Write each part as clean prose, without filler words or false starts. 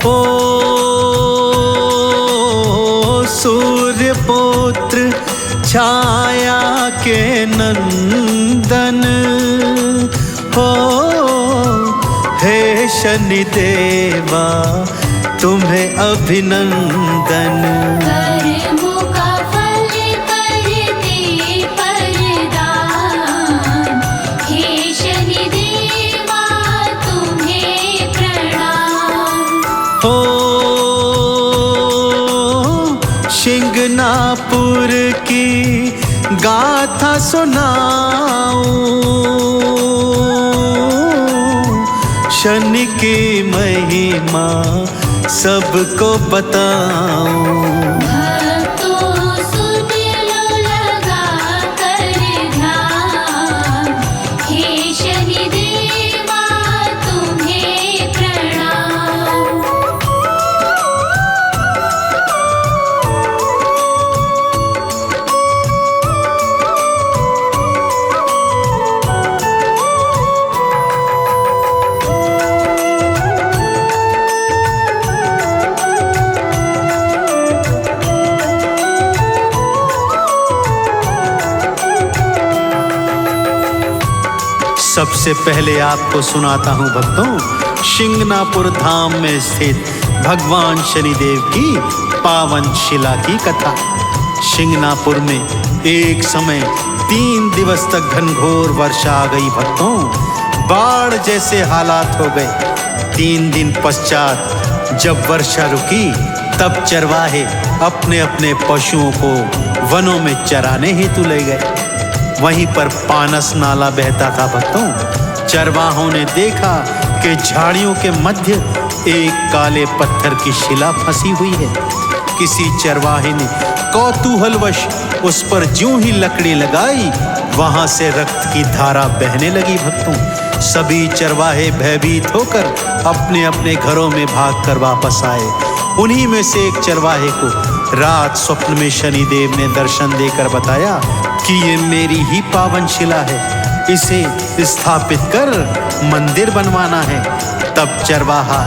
ओ सूर्य पुत्र छाया के नंदन हो, हे शनिदेवा तुम्हें अभिनंदन। कर्मों का फल करते परदान, हे शनिदेवा तुम्हें प्रणाम। हो शिंगनापुर की गाथा सुनाऊं, शनि की महिमा सबको बताऊं। भक्तों सुन लो लगा कर ध्यान, हे शनिदेवा तुम्हें प्रणाम। सबसे पहले आपको सुनाता हूँ भक्तों, शिंगनापुर धाम में स्थित भगवान शनिदेव की पावन शिला की कथा। शिंगनापुर में एक समय 3 दिवस तक घनघोर वर्षा आ गई भक्तों, बाढ़ जैसे हालात हो गए। 3 दिन पश्चात जब वर्षा रुकी तब चरवाहे अपने अपने पशुओं को वनों में चराने हेतु ले गए। वहीं पर पानस नाला बहता था भक्तों। चरवाहों ने देखा कि झाड़ियों के मध्य एक काले पत्थर की शिला फंसी हुई है। किसी चरवाहे ने कौतूहलवश उस पर ज्यों ही लकड़ी लगाई, वहां से रक्त की धारा बहने लगी भक्तों। सभी चरवाहे भयभीत होकर अपने अपने घरों में भागकर वापस आए। उन्हीं में से एक चरवाहे को रात स्वप्न में शनिदेव ने दर्शन देकर बताया कि ये मेरी ही पावन शिला है, इसे स्थापित कर मंदिर बनवाना है। तब चरवाहा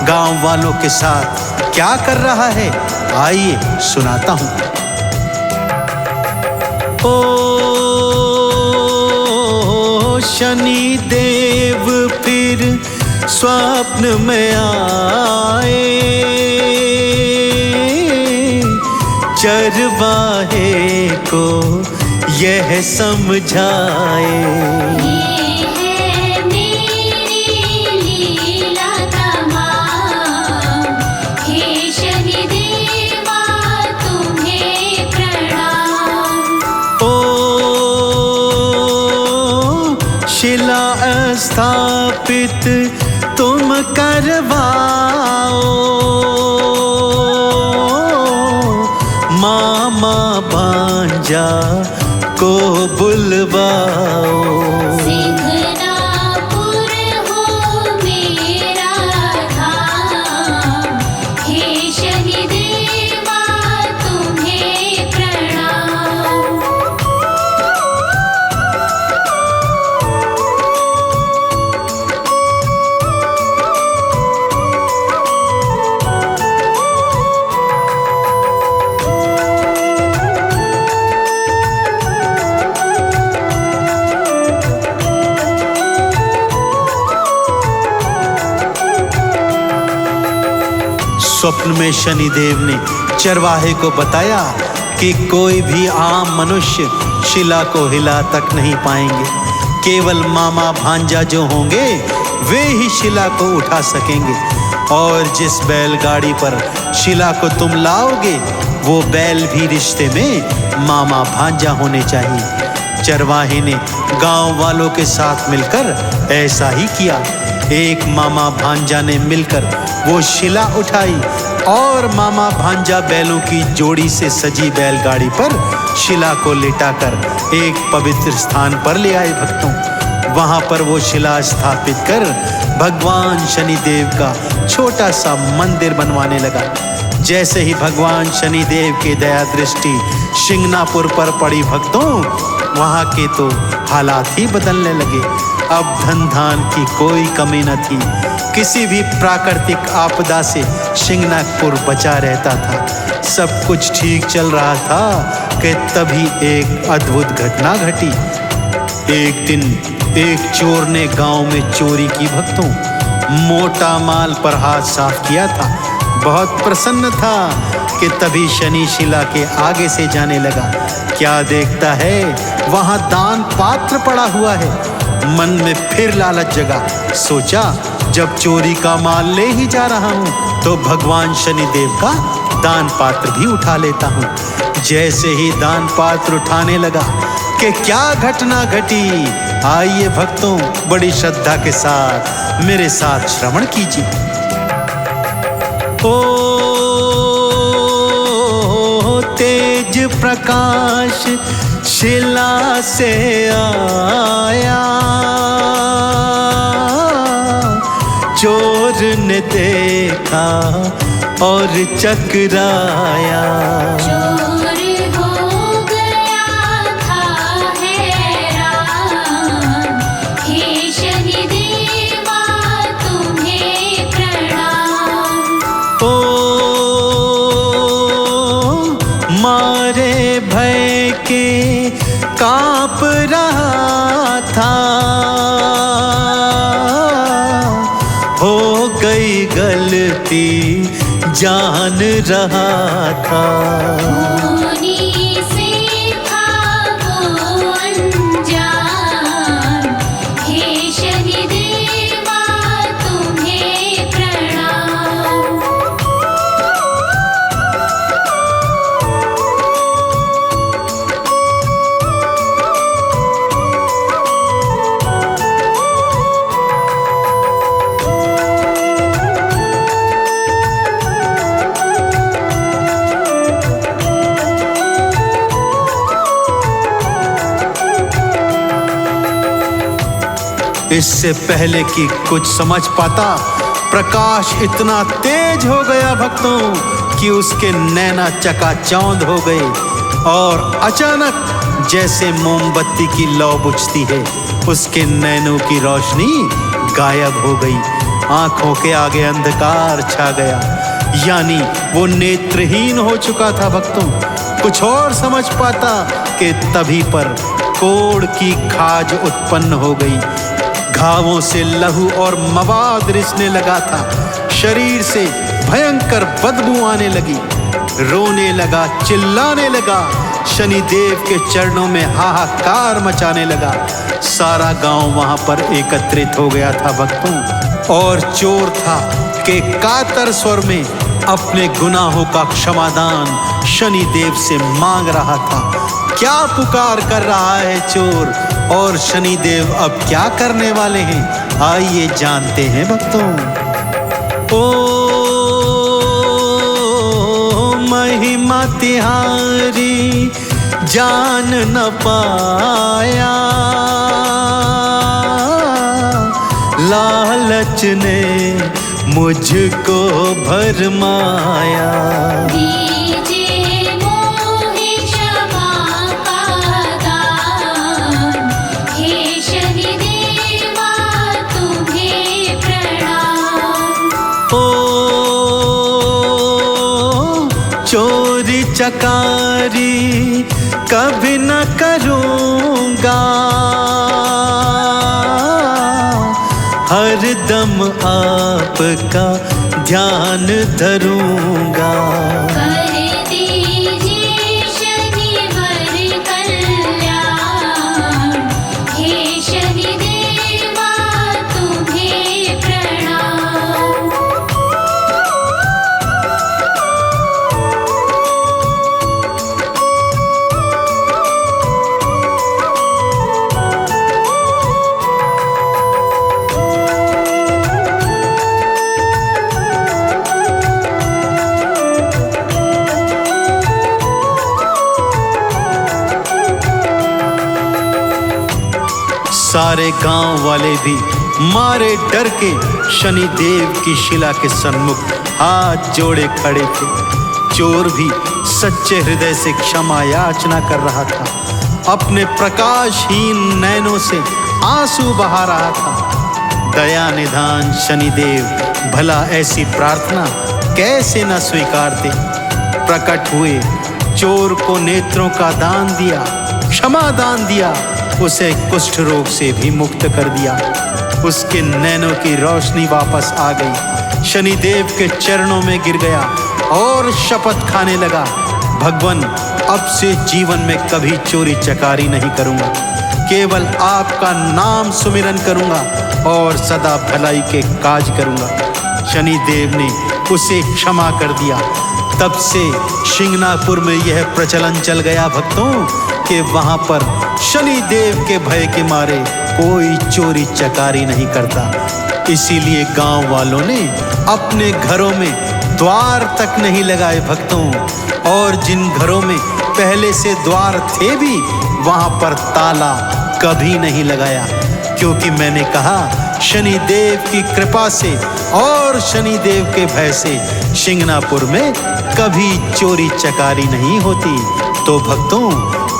गांव वालों के साथ क्या कर रहा है, आइए सुनाता हूं। ओ शनिदेव फिर स्वप्न में आए, चरवाहे को यह समझाए। ये है मेरी लीला तमाम, हे शनिदेवा तुम्हें प्रणाम। ओ शिला स्थापित तुम करवाओ, मामा भांजा को बुलवाओ। सिंघनापुर हो मेरा धाम, हे शनिदेवा तुम्हें प्रणाम। स्वप्न में शनिदेव ने चरवाहे को बताया कि कोई भी आम मनुष्य शिला को हिला तक नहीं पाएंगे, केवल मामा भांजा जो होंगे वे ही शिला को उठा सकेंगे। और जिस बैलगाड़ी पर शिला को तुम लाओगे वो बैल भी रिश्ते में मामा भांजा होने चाहिए। चरवाहे ने गांव वालों के साथ मिलकर ऐसा ही किया। एक मामा भांजा ने मिलकर वो शिला उठाई और मामा भांजा बैलों की जोड़ी से सजी बैलगाड़ी पर शिला को लिटाकर एक पवित्र स्थान पर ले आए भक्तों। वहां पर वो शिला स्थापित कर भगवान शनिदेव का छोटा सा मंदिर बनवाने लगा। जैसे ही भगवान शनिदेव की दया दृष्टि शिंगनापुर पर पड़ी भक्तों, वहां के तो हालात ही बदलने लगे। अब धन धान की कोई कमी न थी। किसी भी प्राकृतिक आपदा से शिंगनापुर बचा रहता था। सब कुछ ठीक चल रहा था कि तभी एक अद्भुत घटना घटी। एक दिन एक चोर ने गांव में चोरी की भक्तों। मोटा माल पर हाथ साफ किया था। बहुत प्रसन्न था कि तभी शनि शिला के आगे से जाने लगा। क्या देखता है, वहां दान पात्र पड़ा हुआ है। मन में फिर लालच जगा। सोचा, जब चोरी का माल ले ही जा रहा हूं तो भगवान शनिदेव का दान पात्र भी उठा लेता हूं। जैसे ही दान पात्र उठाने लगा कि क्या घटना घटी। आइए भक्तों, बड़ी श्रद्धा के साथ मेरे साथ श्रवण कीजिए। ओ तेज प्रकाश शिला से आया, चोर ने देखा और चकराया। चोर हो गया था हैरान, हे शनिदेवा तुम्हें प्रणाम। ओ मारे भय के कांप रहा था, हो गई गलती जान रहा था। मुनि से था वो अनजान, हे शनिदेवा तुम्हें प्रणाम। इससे पहले कि कुछ समझ पाता, प्रकाश इतना तेज हो गया भक्तों कि उसके नैना चकाचौंध हो गए और अचानक जैसे मोमबत्ती की लौ बुझती है, उसके नैनों की रोशनी गायब हो गई। आंखों के आगे अंधकार छा गया, यानी वो नेत्रहीन हो चुका था भक्तों। कुछ और समझ पाता कि तभी पर कोढ़ की खाज उत्पन्न हो गई। घावों से लहू और मवाद रिसने लगा था। शरीर से भयंकर बदबू आने लगी। रोने लगा, चिल्लाने लगा, शनिदेव के चरणों में हाहाकार मचाने लगा। सारा गांव वहां पर एकत्रित हो गया था भक्तों, और चोर था कि कातर स्वर में अपने गुनाहों का क्षमादान शनिदेव से मांग रहा था। क्या पुकार कर रहा है चोर, और शनिदेव अब क्या करने वाले हैं, आइए जानते हैं भक्तों। ओ महिमा तिहारी जान न पाया, लालच ने मुझको भरमाया। दीजिए मोहे क्षमा का दान, हे शनिदेवा तुम्हें प्रणाम। ओ चोरी चकारी कभी न करूँगा, हर दम आपका ध्यान धरूँगा। कर दीजिए शनिवर कल्याण, हे शनिदेवा तुम्हें प्रणाम। सारे गांव वाले भी मारे डर के शनिदेव की शिला के सन्मुख हाथ जोड़े खड़े थे। चोर भी सच्चे हृदय से क्षमा याचना कर रहा था, अपने प्रकाशहीन नैनों से आंसू बहा रहा था। दया निधान शनिदेव भला ऐसी प्रार्थना कैसे न स्वीकारते। प्रकट हुए, चोर को नेत्रों का दान दिया, क्षमा दान दिया, उसे कुष्ठ रोग से भी मुक्त कर दिया। उसके नैनों की रोशनी वापस आ गई। शनिदेव के चरणों में गिर गया और शपथ खाने लगा, भगवान अब से जीवन में कभी चोरी चकारी नहीं करूंगा, केवल आपका नाम सुमिरन करूंगा और सदा भलाई के काज करूंगा। शनिदेव ने उसे क्षमा कर दिया। तब से शिंगनापुर में यह प्रचलन चल गया भक्तों कि वहां पर शनिदेव के भय के मारे कोई चोरी चकारी नहीं करता। इसीलिए गांव वालों ने अपने घरों में द्वार तक नहीं लगाए भक्तों, और जिन घरों में पहले से द्वार थे भी वहां पर ताला कभी नहीं लगाया, क्योंकि मैंने कहा शनिदेव की कृपा से और शनिदेव के भय से शिंगनापुर में कभी चोरी चकारी नहीं होती। तो भक्तों,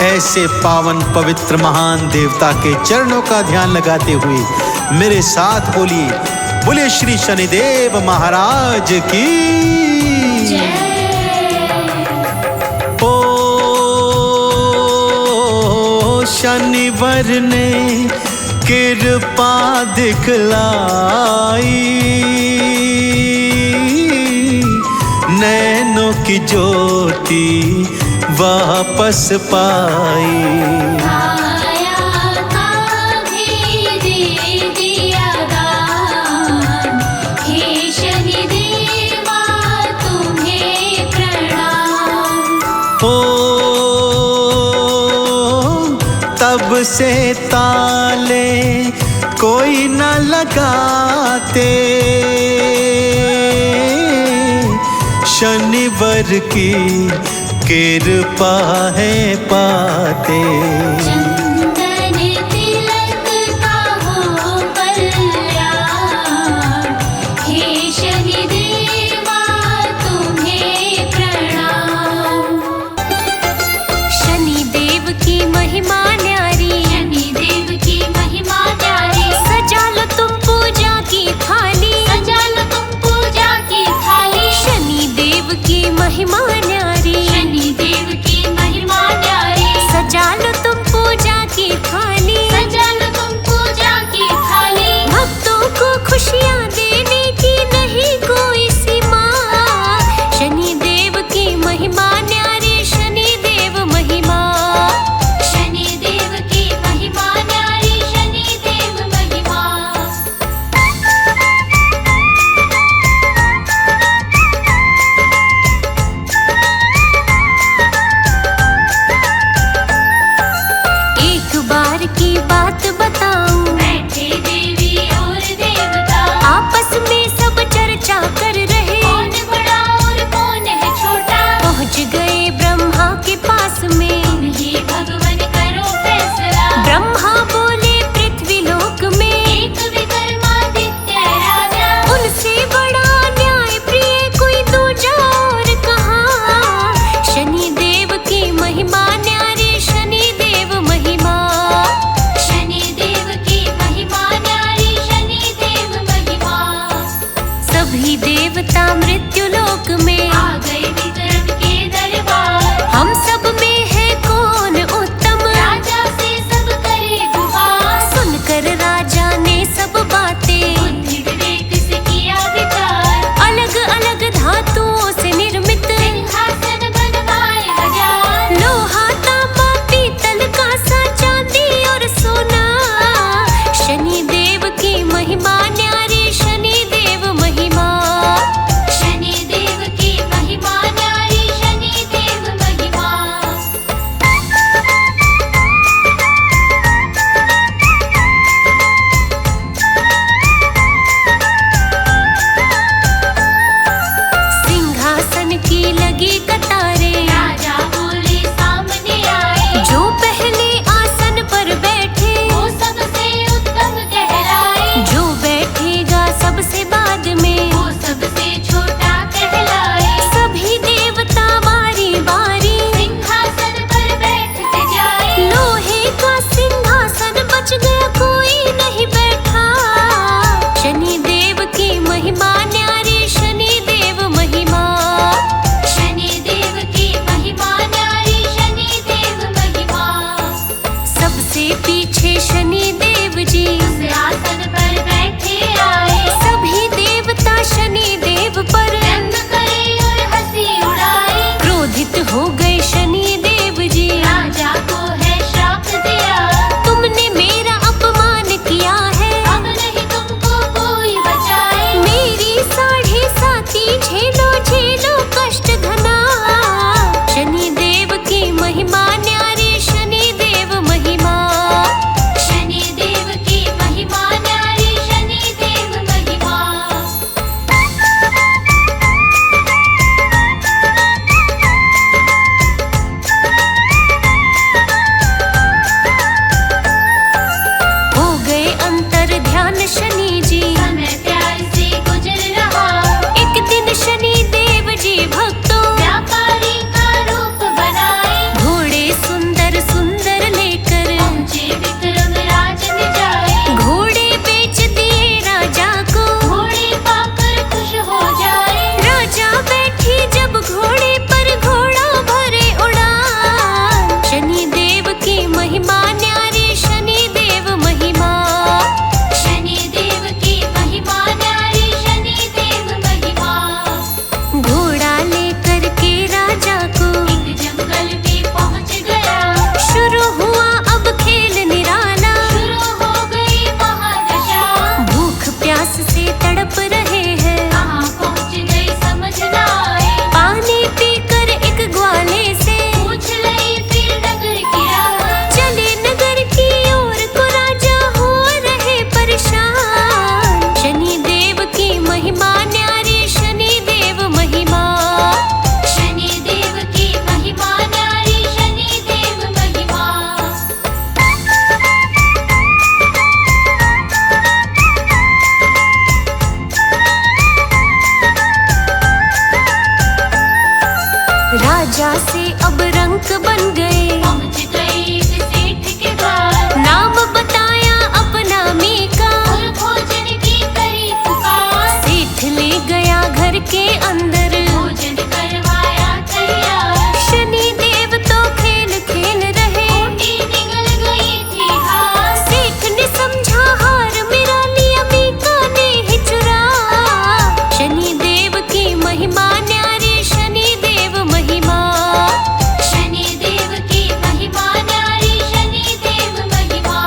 ऐसे पावन पवित्र महान देवता के चरणों का ध्यान लगाते हुए मेरे साथ बोलिए, बोले श्री शनिदेव महाराज की जय। ओ शनिवर ने कृपा दिखलाई, नैनों की ज्योति वापस पाई। आया था भी दे दिया दान, हे शनिदेवा तुम्हें प्रणाम। ओ तब से ताले कोई न लगाते, शनिवर की कृपा है पाते। चंदन तिलक का हो कल्याण, हे शनिदेवा तुम्हें प्रणाम। शनिदेव की महिमा न्यारी, शनिदेव की महिमा न्यारी, सजा लो तुम पूजा की थाली, सजा लो तुम पूजा की थाली। शनिदेव की महिमा न्यारी, शनिदेव की महिमा न्यारी, सजा लो तुम पूजा राजा से अब रंक बन गए, पहुंच गए एक सेठ के द्वार। नाम बताया अपना मीका, और भोजन की करी पुकार। सेठ ले गया घर के अंदर, भोजन करवाया तैयार। शनि देव तो खेल खेल रहे, रोटी निगल गई थी हार। सेठ ने समझा हार मेरा, लिया मीका ने ही चुरा। शनि देव की महिमा न्यारी, शनि देव महिमा, शनि देव की महिमा न्यारी, शनि देव महिमा।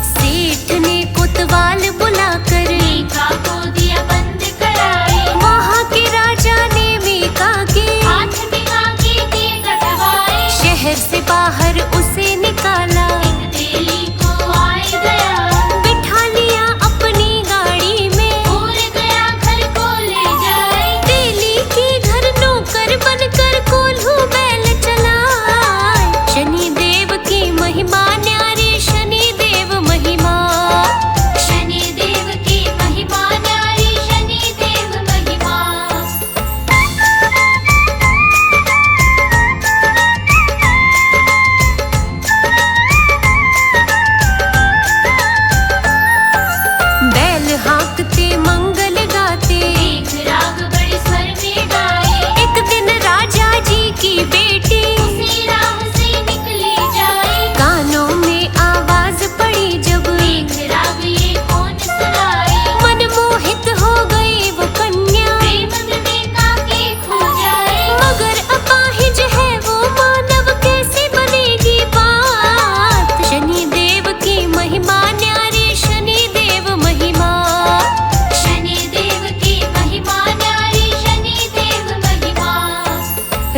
सेठ ने कोतवाल बुलाकर मीका को दिया बंद कराए। वहाँ के राजा ने मीका के हाथ मिला के दिए कटवाए। शहर से बाहर उसे निकाला, एक तेली को आए गया। बिठा लिया अपनी गाड़ी में, और गया घर को ले जाए। तेली के घर नौकर बनकर कोल्हू बैल चलाए। शनि देव की महिमा न्यारी, शनि देव महिमा, शनि देव की महिमा न्यारी, शनि देव महिमा। बैल हाँकते मंगल गाते, एक राग बड़े स्वर में गाए। एक दिन राजा जी की बेटी उसी राह से निकली जाए। कानों में आवाज पड़ी जब, एक राग ये कौन सुनाए। मनमोहित हो गई वो कन्या, प्रेम में मीका के खो जाए। मगर अपाहिज है वो मानव, कैसे बनेगी बात। शनि देव की महिमा न्यारी, शनि देव महिमा, शनि देव की महिमा न्यारी, शनि देव महिमा।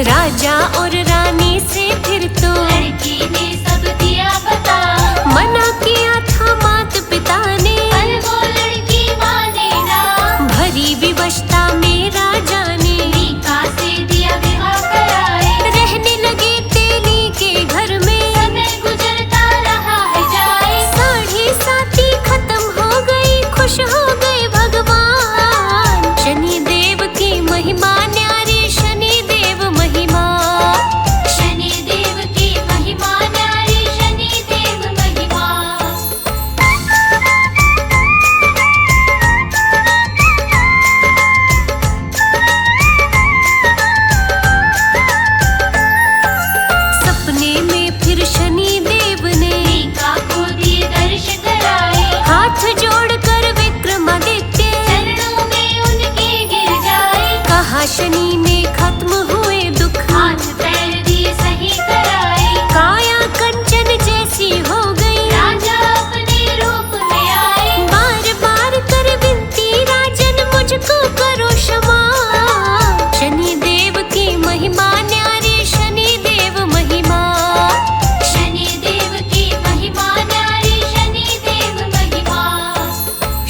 राजा और रानी से फिर तो लड़की ने सब दिया बता। मना किया था मात पिता ने, पर वो लड़की माने ना। भरी विवशता में राजा ने मीका से दिया विवाह कराए। रहने लगे तेली के घर में। समय गुजरता रहा है जाए। साढ़े साथी खत्म हो गई, खुश हो गए भगवान। शनि देव की महिमा न्यारी, शनि देव महिमा, शनि देव की महिमा न्यारी, शनि देव महिमा। सपने में फिर शनि देव ने मीका को दिए दर्श कराए। हाथ जोड़कर विक्रमादित्य चरणों में उनके गिर जाए। कहा शनि ने खत्म हुए दुख, हाथ पैर दिए सही कराए। काया कंचन जैसी हो गई। राजा अपने रूप में आए। बार बार कर विनती राजन, मुझको करो क्षमा। शनि देव की महिमा न्यारी, शनि देव महिमा, शनि देव की महिमा न्यारी, शनि देव महिमा।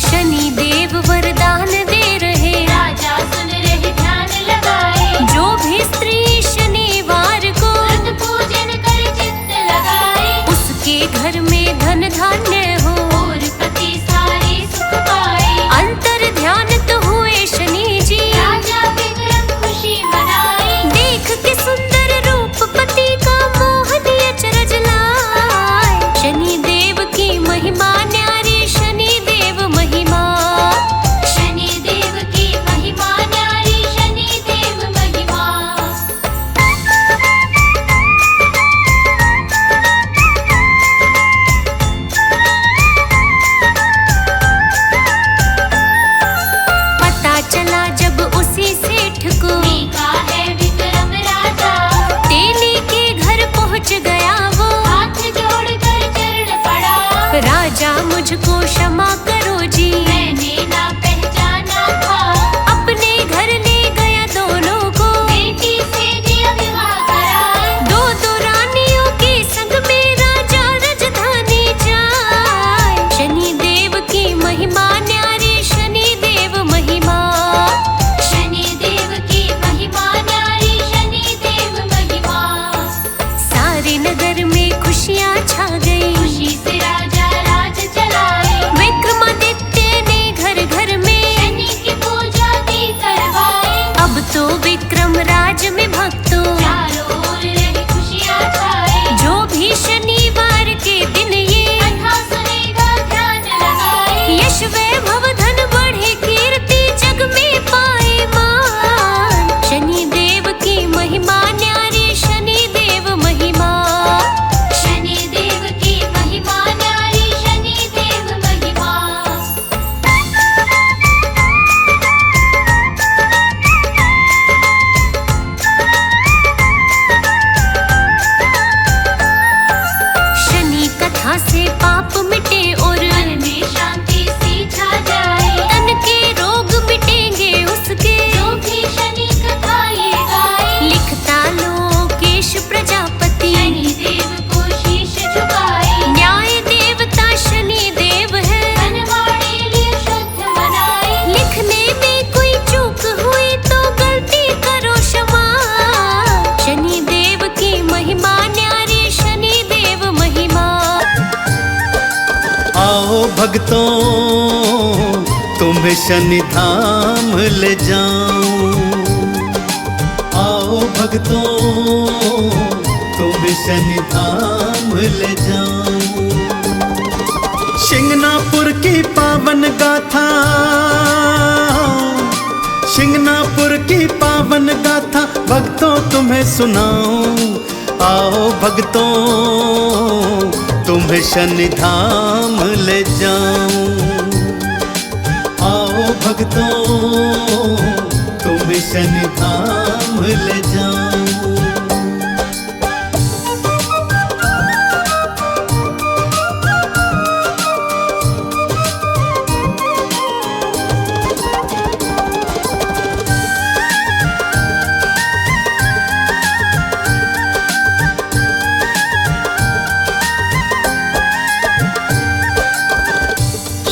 शनि देव वरदान दे रहे, राजा सुन रहे ध्यान लगाए। जो भी स्त्री शनिवार को व्रत पूजन कर चित्त लगाए। उसके घर में धन धान्य हो, और पति सारे सुख पाए। अंतर ध्यान तो हुए शनि जी। राजा विक्रम खुशी मनाए। देख के सुंदर रूप पति का, मोहनी अचरज लाए। शनि देव की महिमा न्यारी, शनि देव महिमा, शनि देव की महिमा न्यारी, शनि देव महिमा। पता चला जब उसी सेठ को, मीका है विक्रम राजा। तेली के घर पहुंच गया वो। हाथ जोड़कर चरण पड़ा। राजा मुझको क्षमा करो जी, मैंने ना पहचाना था। अपने घर ले गया दोनों को। बेटी से दिया विवाह कराए। दो दो रानियों के संग में राजा राजधानी जाए। शनि देव की महिमा न्यारी, शनि देव महिमा, शनि देव की महिमा न्यारी, शनि देव महिमा। सारे नगर में खुशियाँ छा गई। खुशी से राजा राज चलाए। विक्रमादित्य ने घर घर में शनि की पूजा भी करवाए। अब तो विक्रम राज में भक्तों चार भक्तों तुम्हें शनि धाम ले जाऊं। आओ भक्तों तुम्हें शनि धाम ले जाऊं। शिंगनापुर की पावन गाथा, शिंगनापुर की पावन गाथा भक्तों तुम्हें सुनाऊं। आओ भक्तों तुम्हें शनि धाम ले जाऊं। आओ भक्तों तुम्हें शनि धाम ले जाऊं।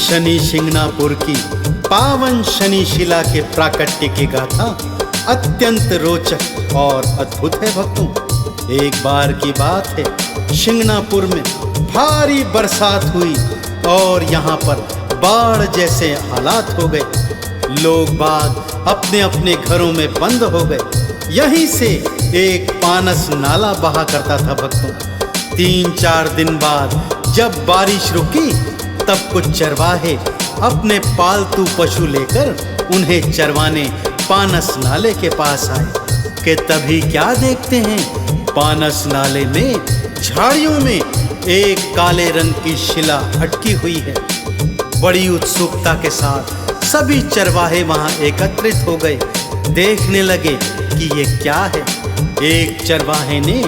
शनि शिंगनापुर की पावन शनि शिला के प्राकट्य की गाथा अत्यंत रोचक और अद्भुत है भक्तों। एक बार की बात है, शिंगनापुर में भारी बरसात हुई और यहाँ पर बाढ़ जैसे हालात हो गए। लोग बाग अपने अपने घरों में बंद हो गए। यहीं से एक पानस नाला बहा करता था भक्तों। 3-4 दिन बाद जब बारिश रुकी तब कुछ चरवाहे अपने पालतू पशु लेकर उन्हें चरवाने पानस नाले के पास आए कि तभी क्या देखते हैं, पानस नाले में झाड़ियों में एक काले रंग की शिला अटकी हुई है। बड़ी उत्सुकता के साथ सभी चरवाहे वहां एकत्रित हो गए। देखने लगे कि ये क्या है। एक चरवाहे ने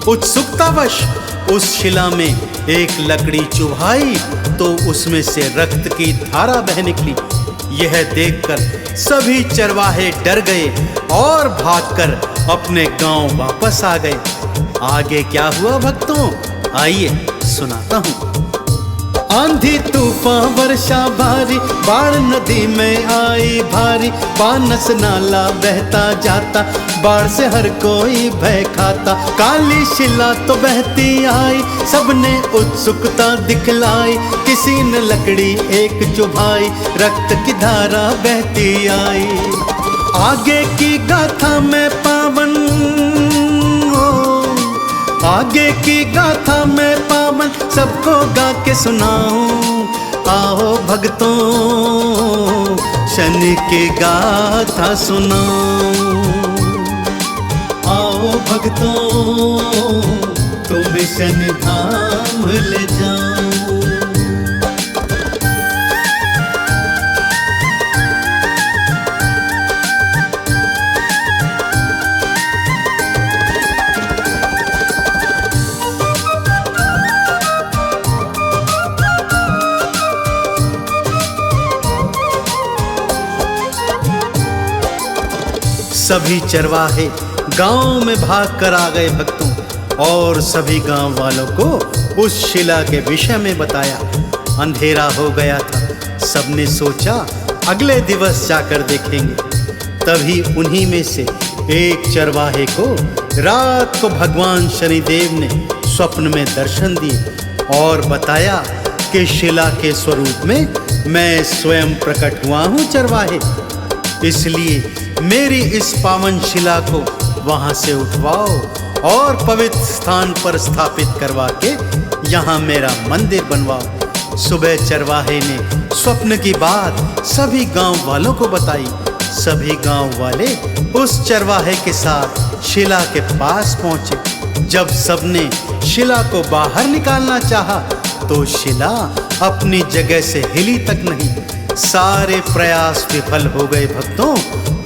उत्सुकतावश उस शिला में एक लकड़ी चुभाई तो उसमें से रक्त की धारा बह निकली। यह देखकर सभी चरवाहे डर गए और भागकर अपने गांव वापस आ गए। आगे क्या हुआ भक्तों, आइए सुनाता हूँ। आंधी तूफान वर्षा भारी, बाढ़ नदी में आई भारी। पानस नाला बहता जाता, बाढ़ से हर कोई भय खाता। काली शिला तो बहती आई, सबने उत्सुकता दिखलाई। किसी ने लकड़ी एक चुभाई, रक्त की धारा बहती आई। आगे की गाथा में पावन, आगे की गाथा में पावन सबको गा के सुनाऊं। आओ भक्तों शनि की गाथा सुनाऊं। आओ भक्तों तुम्हें शनि धाम ले जाऊं। सभी चरवाहे गांव में भागकर आ गए भक्तों और सभी गांव वालों को उस शिला के विषय में बताया। अंधेरा हो गया था, सबने सोचा अगले दिवस जाकर देखेंगे। तभी उन्हीं में से एक चरवाहे को रात को भगवान शनिदेव ने स्वप्न में दर्शन दिए और बताया कि शिला के स्वरूप में मैं स्वयं प्रकट हुआ हूँ चरवाहे, इसलिए मेरी इस पावन शिला को वहां से उठवाओ और पवित्र स्थान पर स्थापित करवा के यहाँ मेरा मंदिर बनवाओ। सुबह चरवाहे ने स्वप्न की बात सभी गांव वालों को बताई। सभी गांव वाले उस चरवाहे के साथ शिला के पास पहुंचे। जब सबने शिला को बाहर निकालना चाहा तो शिला अपनी जगह से हिली तक नहीं। सारे प्रयास विफल हो गए भक्तों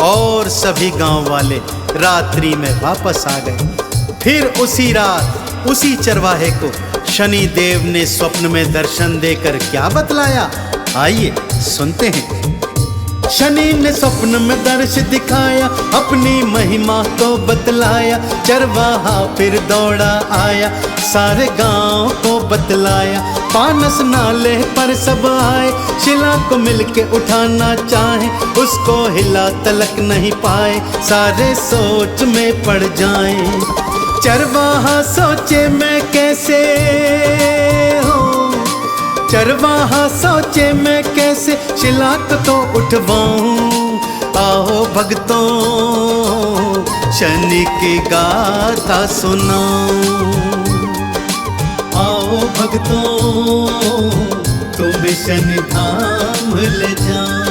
और सभी गांव वाले रात्रि में वापस आ गए। फिर उसी रात उसी चरवाहे को शनि देव ने स्वप्न में दर्शन देकर क्या बतलाया, आइए सुनते हैं। शनि ने स्वप्न में दर्श दिखाया, अपनी महिमा को बतलाया। चरवाहा फिर दौड़ा आया, सारे गांव को बतलाया। पानस नाले पर सब आए, शिला को मिलके उठाना चाहे, उसको हिला तलक नहीं पाए, सारे सोच में पड़ जाएं। चरवाहा सोचे मैं कैसे हो, चरवाहा सोचे मैं कैसे शिला को तो उठवाऊं। आओ भक्तों शनि की गाथा सुनाऊं। आओ भक्तों तुम्हें शनि धाम ले जाऊं।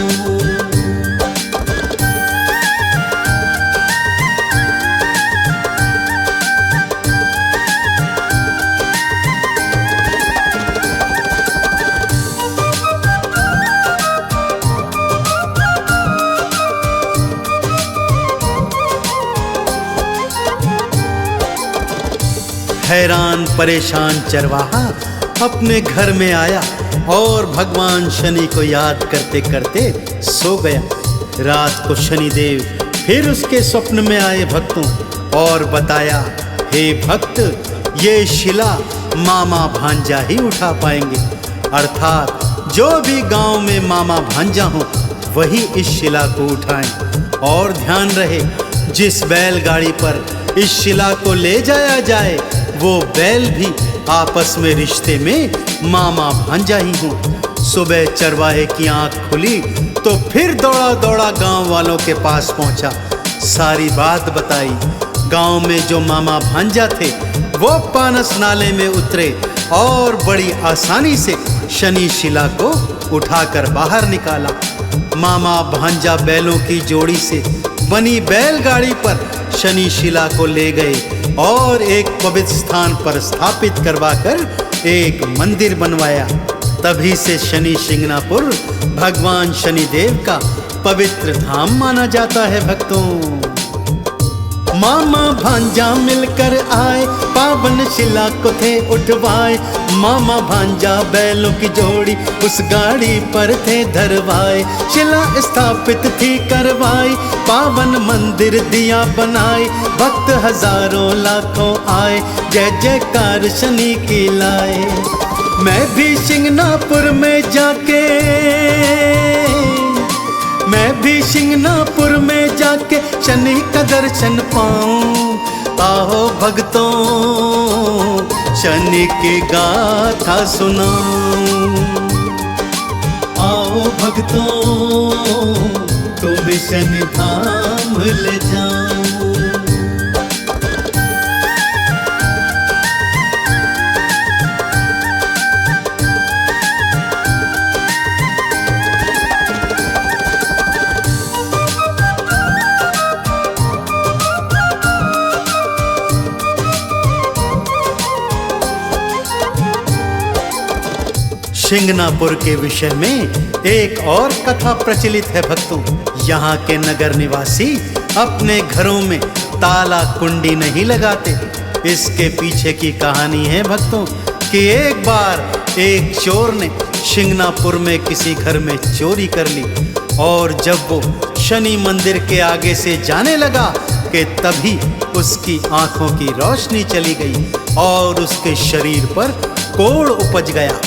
हैरान परेशान चरवाहा अपने घर में आया और भगवान शनि को याद करते करते सो गया। रात को शनिदेव फिर उसके स्वप्न में आए भक्तों और बताया, हे भक्त, ये शिला मामा भांजा ही उठा पाएंगे। अर्थात जो भी गांव में मामा भांजा हो वही इस शिला को उठाएं। और ध्यान रहे, जिस बैलगाड़ी पर इस शिला को ले जाया जाए वो बैल भी आपस में रिश्ते में मामा भांजा ही हो। सुबह चरवाहे की आंख खुली तो फिर दौड़ा दौड़ा गांव वालों के पास पहुंचा, सारी बात बताई। गांव में जो मामा भांजा थे वो पानस नाले में उतरे और बड़ी आसानी से शनि शिला को उठाकर बाहर निकाला। मामा भांजा बैलों की जोड़ी से बनी बैलगाड़ी पर शनि शिला को ले गए और एक पवित्र स्थान पर स्थापित करवाकर एक मंदिर बनवाया। तभी से शनि शिंगणापुर भगवान शनिदेव का पवित्र धाम माना जाता है भक्तों। मामा भांजा मिलकर आए, पावन शिला को थे उठवाए। मामा भांजा बैलों की जोड़ी उस गाड़ी पर थे धरवाए। शिला स्थापित थी करवाई, पावन मंदिर दिया बनाए। भक्त हजारों लाखों आए, जय जयकार शनि की लाए। मैं भी शिंगणापुर में जाके, मैं भी शिंगणापुर में जाके शनि का दर्शन पाऊं। आओ भक्तों शनि की गाथा सुनाऊं। आओ भक्तों तुम्हें शनि धाम ले जाऊं। शिंगणापुर के विषय में एक और कथा प्रचलित है भक्तों। यहाँ के नगर निवासी अपने घरों में ताला कुंडी नहीं लगाते। इसके पीछे की कहानी है भक्तों कि एक बार एक चोर ने शिंगणापुर में किसी घर में चोरी कर ली और जब वो शनि मंदिर के आगे से जाने लगा कि तभी उसकी आंखों की रोशनी चली गई और उसके शरीर पर कोढ़ उपज गया।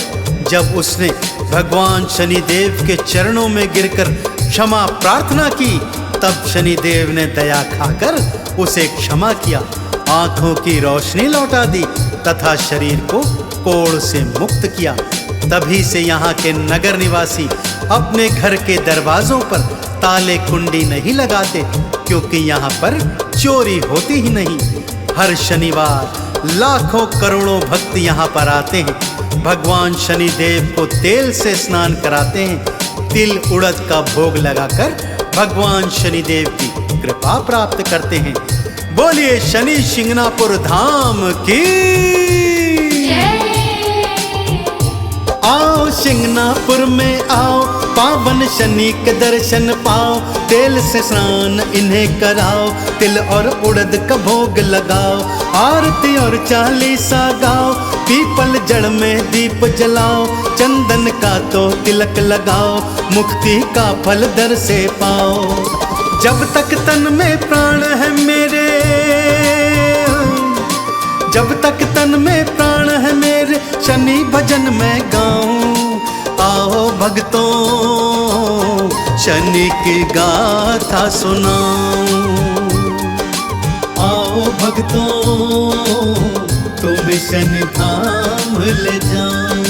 जब उसने भगवान शनिदेव के चरणों में गिरकर क्षमा प्रार्थना की तब शनिदेव ने दया खाकर उसे क्षमा किया, आंखों की रोशनी लौटा दी तथा शरीर को कोढ़ से मुक्त किया। तभी से यहाँ के नगर निवासी अपने घर के दरवाजों पर ताले कुंडी नहीं लगाते क्योंकि यहाँ पर चोरी होती ही नहीं। हर शनिवार लाखों करोड़ों भक्त यहाँ पर आते हैं, भगवान शनिदेव को तेल से स्नान कराते हैं, तिल उड़द का भोग लगाकर भगवान शनिदेव की कृपा प्राप्त करते हैं। बोलिए शनि शिंगणापुर धाम की। आओ शिंगणापुर में आओ, पावन शनि के दर्शन पाओ। तेल से स्नान इन्हें कराओ, तिल और उड़द का भोग लगाओ। आरती और चालीसा गाओ, पीपल जड़ में दीप जलाओ। चंदन का तो तिलक लगाओ, मुक्ति का फल दर से पाओ। जब तक तन में प्राण है मेरे, जब तक तन में प्राण है मेरे, शनि भजन में गाऊं। आओ भक्तों शनि की गाथा सुनाऊं। आओ भक्तों तुम्हें शनि धाम ले जाऊं।